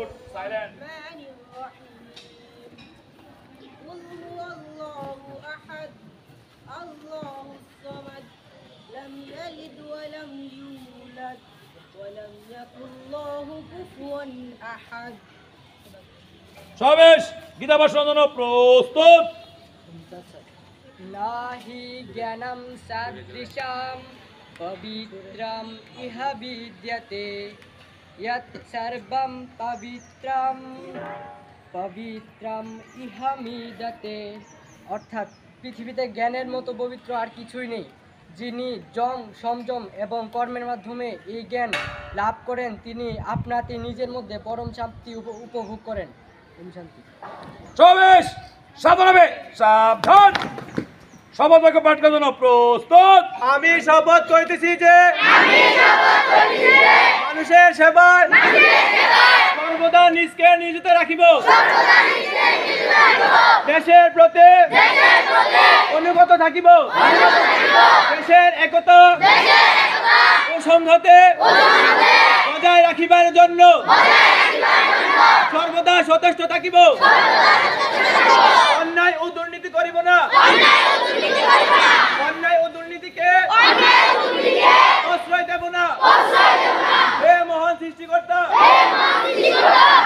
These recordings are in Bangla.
Good. Silent. قل هو الله أحد الله الصمد لم يلد ولم يولد ولم يكن له كفوا أحد সবেশ গীতা ভাষণ জন্য প্রস্তুত। নাহি জ্ঞানম সাদৃশাম পবিত্রম ইহ বিদ্যতে যৎ সর্বম পবিত্রম ইহ মিদতে। অর্থাৎ পৃথিবীতে জ্ঞানের মতো পবিত্র আর কিছুই নেই। যিনি সংযম এবং কর্মের মাধ্যমে এই জ্ঞান লাভ করেন তিনি আপনাতে নিজের মধ্যে পরম শান্তি উপভোগ করেন। শান্তি। সবেশ সাবধানে সাবধান। শপথ বাক্য পাঠ করার জন্য প্রস্তুত। আমি শপথ করিতেছি যে মানুষের সেবায় সর্বদা নিজকে নিয়োজিত রাখিব, দেশের প্রতি অনুগত থাকিব, দেশের একতা ও সংহতি বজায় রাখিবার জন্য সর্বদা সচেষ্ট থাকিব, অন্যায় ও দুর্নীতি করিব না, অন্যায় ও দুর্নীতিকে আশ্রয় দেব না। হে মহান সৃষ্টিকর্তা,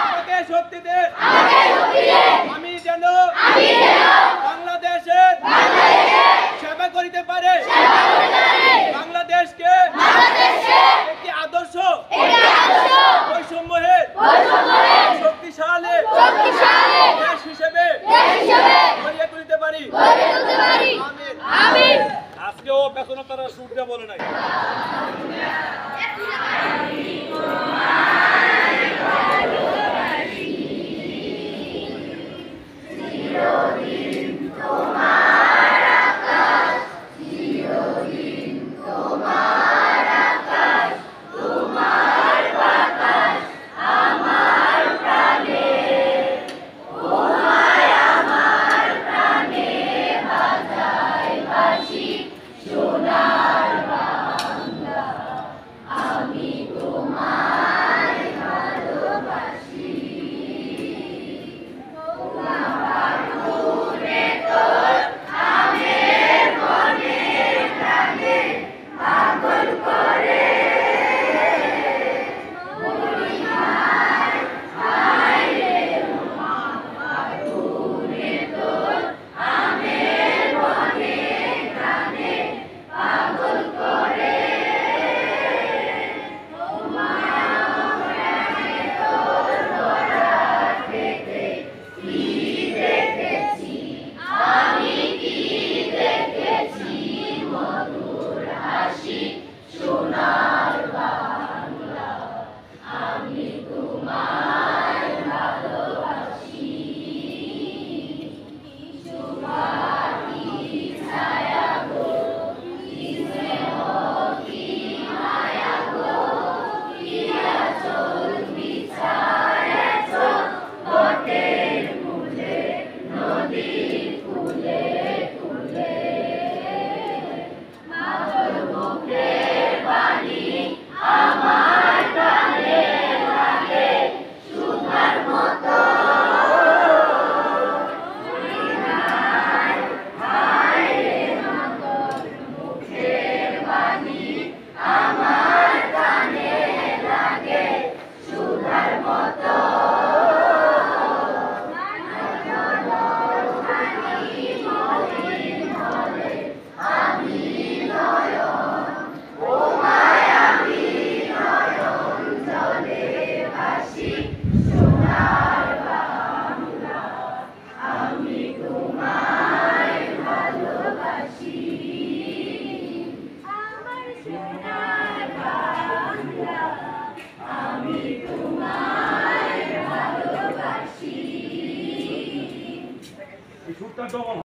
আমাকে শক্তি দে, আমি যেন বাংলাদেশের সেবা করিতে পারে, বাংলাদেশকে একটি আদর্শ বৈষম্যহীন শক্তিশালী দেশ হিসেবে গড়িয়া তুলিতে পারি। আমিন। আজকেও পেছনে তারা সুরটা বলে নাই।